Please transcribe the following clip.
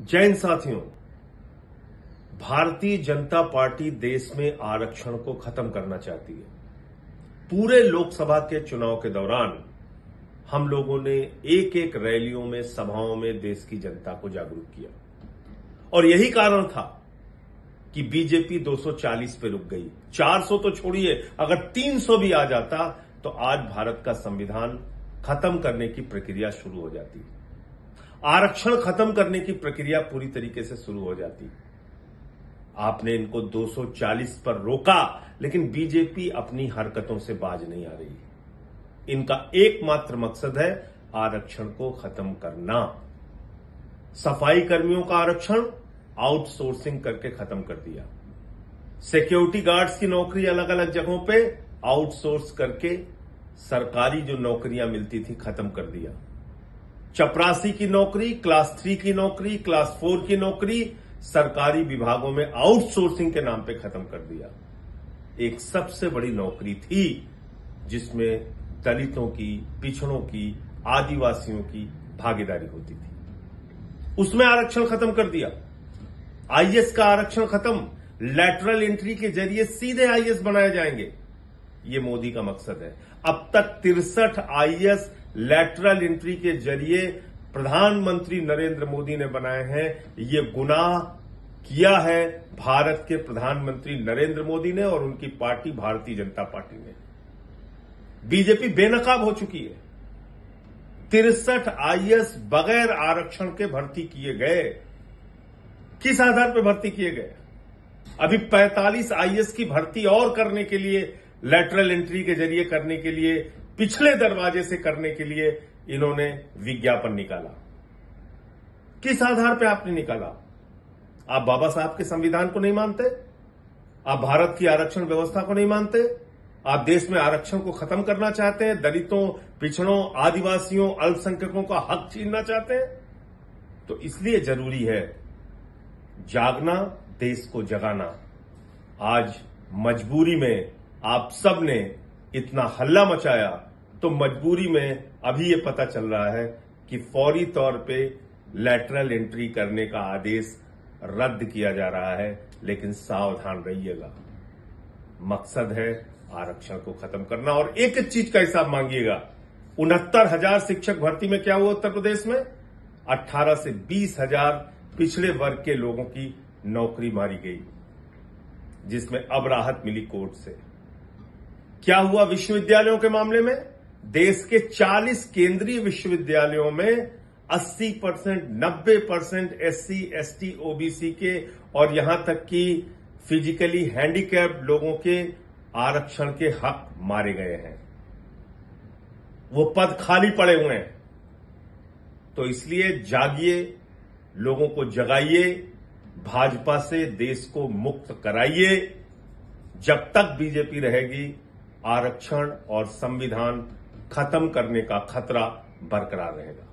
जय हिंद साथियों। भारतीय जनता पार्टी देश में आरक्षण को खत्म करना चाहती है। पूरे लोकसभा के चुनाव के दौरान हम लोगों ने एक एक रैलियों में, सभाओं में देश की जनता को जागरूक किया और यही कारण था कि बीजेपी 240 पे रुक गई। 400 तो छोड़िए, अगर 300 भी आ जाता तो आज भारत का संविधान खत्म करने की प्रक्रिया शुरू हो जाती, आरक्षण खत्म करने की प्रक्रिया पूरी तरीके से शुरू हो जाती। आपने इनको 240 पर रोका, लेकिन बीजेपी अपनी हरकतों से बाज नहीं आ रही। इनका एकमात्र मकसद है आरक्षण को खत्म करना। सफाई कर्मियों का आरक्षण आउटसोर्सिंग करके खत्म कर दिया। सिक्योरिटी गार्ड्स की नौकरी अलग अलग जगहों पे आउटसोर्स करके सरकारी जो नौकरियां मिलती थी खत्म कर दिया। चपरासी की नौकरी, क्लास 3 की नौकरी, क्लास 4 की नौकरी सरकारी विभागों में आउटसोर्सिंग के नाम पे खत्म कर दिया। एक सबसे बड़ी नौकरी थी जिसमें दलितों की, पिछड़ों की, आदिवासियों की भागीदारी होती थी, उसमें आरक्षण खत्म कर दिया। आईएएस का आरक्षण खत्म, लैटरल एंट्री के जरिए सीधे आईएएस बनाए जाएंगे, ये मोदी का मकसद है। अब तक 63 आईएएस लैटरल एंट्री के जरिए प्रधानमंत्री नरेंद्र मोदी ने बनाए हैं। ये गुनाह किया है भारत के प्रधानमंत्री नरेंद्र मोदी ने और उनकी पार्टी भारतीय जनता पार्टी ने। बीजेपी बेनकाब हो चुकी है। 63 आईएएस बगैर आरक्षण के भर्ती किए गए। किस आधार पर भर्ती किए गए? अभी 45 आईएएस की भर्ती और करने के लिए, लैटरल एंट्री के जरिए करने के लिए, पिछले दरवाजे से करने के लिए इन्होंने विज्ञापन निकाला। किस आधार पर आपने निकाला? आप बाबा साहब के संविधान को नहीं मानते? आप भारत की आरक्षण व्यवस्था को नहीं मानते? आप देश में आरक्षण को खत्म करना चाहते हैं? दलितों, पिछड़ों, आदिवासियों, अल्पसंख्यकों का हक छीनना चाहते हैं? तो इसलिए जरूरी है जागना, देश को जगाना। आज मजबूरी में आप सब ने इतना हल्ला मचाया, तो मजबूरी में अभी ये पता चल रहा है कि फौरी तौर पे लैटरल एंट्री करने का आदेश रद्द किया जा रहा है। लेकिन सावधान रहिएगा, मकसद है आरक्षण को खत्म करना। और एक एक चीज का हिसाब मांगिएगा। 69,000 शिक्षक भर्ती में क्या हुआ उत्तर प्रदेश में? 18 से 20,000 पिछड़े वर्ग के लोगों की नौकरी मारी गई, जिसमें अब राहत मिली कोर्ट से। क्या हुआ विश्वविद्यालयों के मामले में? देश के 40 केंद्रीय विश्वविद्यालयों में 80%, 90% एससी, एसटी, ओबीसी के और यहां तक कि फिजिकली हैंडीकैप्ड लोगों के आरक्षण के हक मारे गए हैं। वो पद खाली पड़े हुए हैं। तो इसलिए जागिए, लोगों को जगाइए, भाजपा से देश को मुक्त कराइए। जब तक बीजेपी रहेगी, आरक्षण और संविधान खत्म करने का खतरा बरकरार रहेगा।